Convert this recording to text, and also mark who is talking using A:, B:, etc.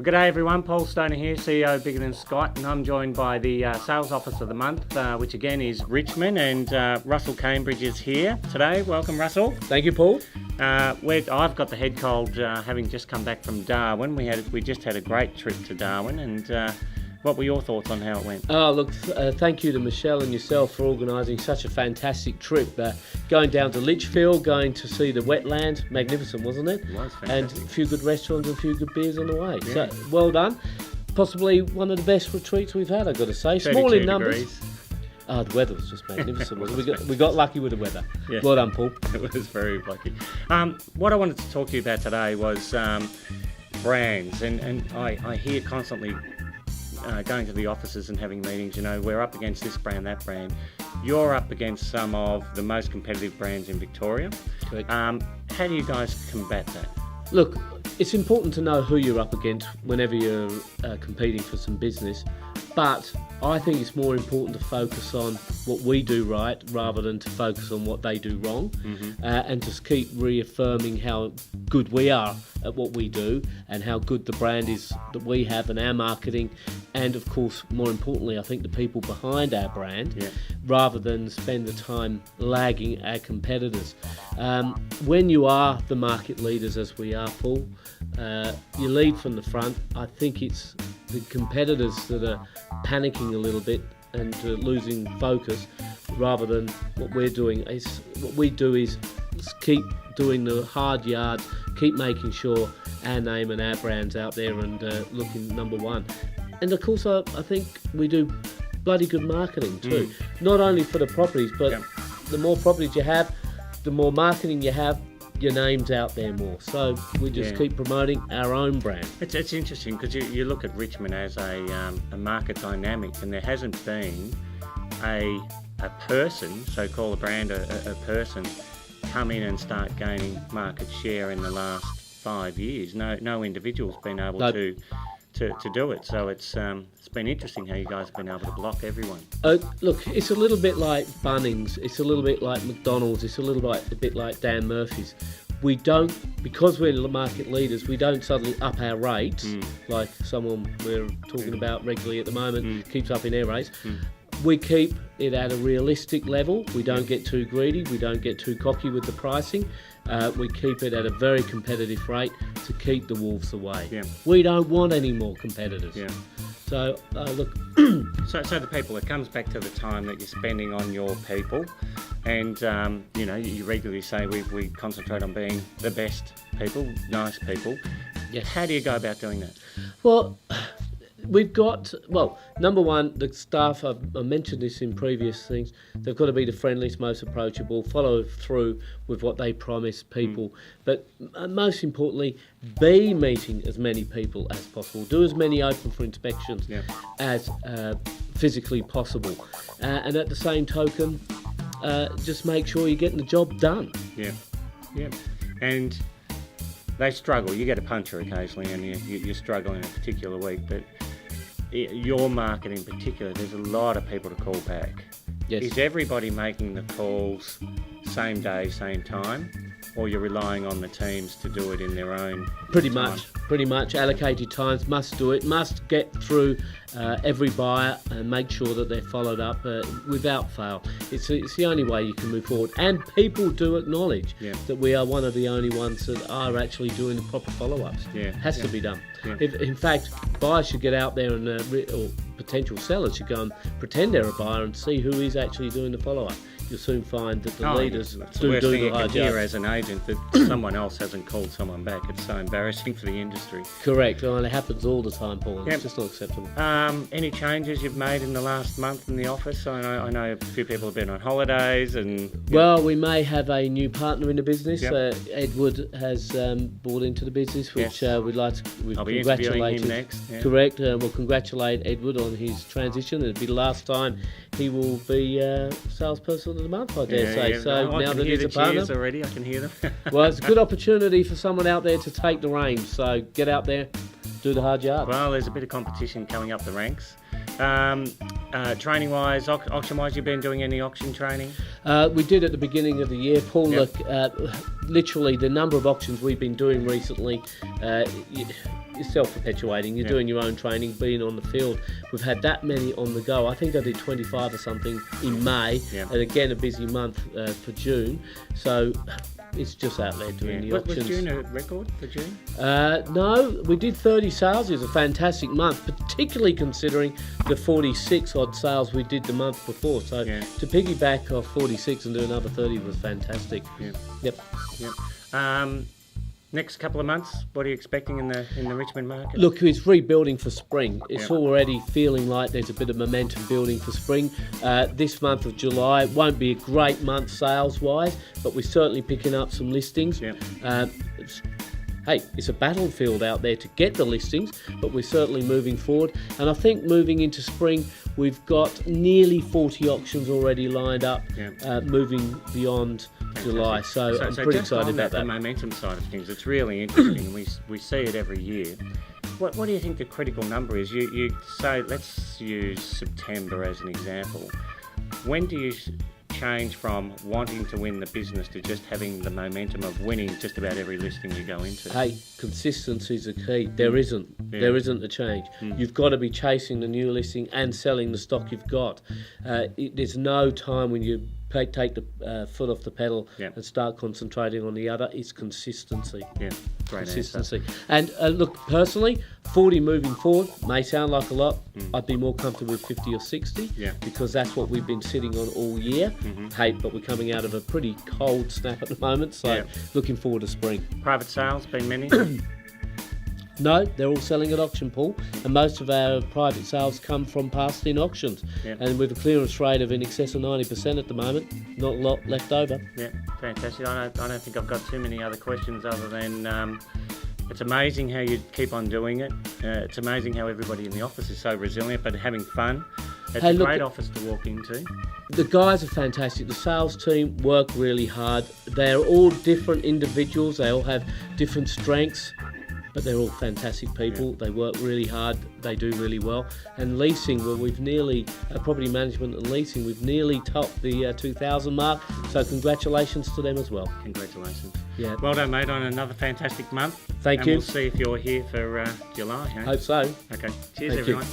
A: G'day everyone, Paul Stoner here, CEO of Bigger Than Scott, and I'm joined by the Sales Officer of the Month, which again is Richmond, and Russell Cambridge is here today. Welcome, Russell.
B: Thank you, Paul.
A: I've got the head cold, having just come back from Darwin. We just had a great trip to Darwin, and what were your thoughts on how it went?
B: Oh, look, thank you to Michelle and yourself for organising such a fantastic trip. Going down to Litchfield, going to see the wetlands, magnificent, wasn't it?
A: It was fantastic.
B: And a few good restaurants and a few good beers on the way.
A: Yeah.
B: So, well done. Possibly one of the best retreats we've had, I've got to say. Small in numbers.
A: Degrees.
B: Oh, the weather was just magnificent. We got lucky with the weather.
A: Yeah.
B: Well done, Paul.
A: It was very lucky. What I wanted to talk to you about today was brands, and I hear constantly going to the offices and having meetings, we're up against this brand, that brand. You're up against some of the most competitive brands in Victoria.
B: Correct.
A: How do you guys combat that?
B: Look, it's important to know who you're up against whenever you're competing for some business, but I think it's more important to focus on what we do right rather than to focus on what they do wrong, and just keep reaffirming how good we are at what we do and how good the brand is that we have and our marketing, and of course, more importantly, I think the people behind our brand, rather than spend the time lagging our competitors. When you are the market leaders, as we are, Paul, you lead from the front. I think it's the competitors that are panicking a little bit and losing focus, rather than what we're doing. What we do is keep doing the hard yards, keep making sure our name and our brand's out there and looking number one. And of course, I think we do bloody good marketing too. Not only for the properties, but the more properties you have, the more marketing you have, your name's out there more. So we just keep promoting our own brand.
A: It's interesting because you look at Richmond as a market dynamic, and there hasn't been a person, so call a brand a person, come in and start gaining market share in the last 5 years. No individual's been able to do it. So it's been interesting how you guys have been able to block everyone.
B: Look, it's a little bit like Bunnings, it's a little bit like McDonald's, it's a bit like Dan Murphy's. We don't, because we're the market leaders, we don't suddenly up our rates like someone we're talking about regularly at the moment keeps upping their rates. We keep it at a realistic level. We don't get too greedy. We don't get too cocky with the pricing. We keep it at a very competitive rate to keep the wolves away. Yeah. We don't want any more competitors. Yeah. So, look...
A: so the people, it comes back to the time that you're spending on your people, and, you regularly say we concentrate on being the best people, nice people.
B: Yes.
A: How do you go about doing that?
B: Well... We've got, number one, the staff, I mentioned this in previous things, they've got to be the friendliest, most approachable, follow through with what they promise people, but most importantly, be meeting as many people as possible, do as many open for inspections as physically possible, and at the same token, just make sure you're getting the job done. Yeah,
A: and they struggle. You get a puncher occasionally and you struggle in a particular week, but your market in particular, there's a lot of people to call back.
B: Yes.
A: Is everybody making the calls same day, same time, or you're relying on the teams to do it in their own time?
B: Pretty much allocated times, must do it, must get through every buyer and make sure that they're followed up without fail. It's the only way you can move forward, and people do acknowledge that we are one of the only ones that are actually doing the proper follow-ups. Has to be done. If, in fact, buyers should get out there and or potential sellers should go and pretend they're a buyer and see who is actually doing the follow-up. You'll soon find that the leaders do the hard
A: job. As an agent, that someone else hasn't called someone back. It's so embarrassing for the industry.
B: Correct. Well, it happens all the time, Paul. It's just not acceptable.
A: Any changes you've made in the last month in the office? I know a few people have been on holidays and...
B: Well, we may have a new partner in the business. Edward has brought into the business, which we'd like to
A: I'll be interviewing him next.
B: Correct. We'll congratulate Edward on his transition. It'll be the last time he will be salesperson of the month, I dare say. So
A: now
B: that he's a partner
A: already, I can hear them.
B: Well, it's a good opportunity for someone out there to take the reins. So get out there, do the hard yard.
A: Well, there's a bit of competition coming up the ranks. Training wise, auction wise, you've been doing any auction training?
B: We did at the beginning of the year, Paul.
A: Yep.
B: Look, literally the number of auctions we've been doing recently is self-perpetuating. You're doing your own training, being on the field. We've had that many on the go. I think I did 25 or something in May, and again a busy month for June. So it's just out there doing the auctions.
A: Was June a record for June?
B: No, we did 30 sales. It was a fantastic month, particularly considering the 46 odd sales we did the month before. So to piggyback off 46 and do another 30 was fantastic. Yep.
A: Next couple of months, what are you expecting in the Richmond market?
B: Look, it's rebuilding for spring. It's already feeling like there's a bit of momentum building for spring. This month of July won't be a great month sales-wise, but we're certainly picking up some listings. It's a battlefield out there to get the listings, but we're certainly moving forward. And I think moving into spring, we've got nearly 40 auctions already lined up, moving beyond July. So I'm pretty excited about that.
A: The momentum side of things, it's really interesting. we see it every year. What do you think the critical number is? You say, let's use September as an example. When do you change from wanting to win the business to just having the momentum of winning just about every listing you go into?
B: Consistency is the key. There isn't a change. You've got to be chasing the new listing and selling the stock you've got. There's no time when you take the foot off the pedal and start concentrating on the other. It's consistency.
A: Great
B: consistency.
A: answer.
B: And look, personally, 40 moving forward may sound like a lot. I'd be more comfortable with 50 or 60 because that's what we've been sitting on all year. But we're coming out of a pretty cold snap at the moment, so looking forward to spring.
A: Private sales, been many?
B: No, they're all selling at auction, Paul, and most of our private sales come from past-in auctions. And with a clearance rate of in excess of 90% at the moment, not a lot left over.
A: Fantastic. I don't think I've got too many other questions other than it's amazing how you keep on doing it. It's amazing how everybody in the office is so resilient but having fun. It's a great office to walk into.
B: The guys are fantastic. The sales team work really hard. They're all different individuals. They all have different strengths, but they're all fantastic people. They work really hard. They do really well. And leasing, well, we've nearly, property management and leasing, we've nearly topped the 2,000 mark. So congratulations to them as well.
A: Congratulations.
B: Well
A: done, mate, on another fantastic month.
B: Thank you.
A: And we'll see if you're here for July.
B: Hope so.
A: Okay. Cheers, everyone.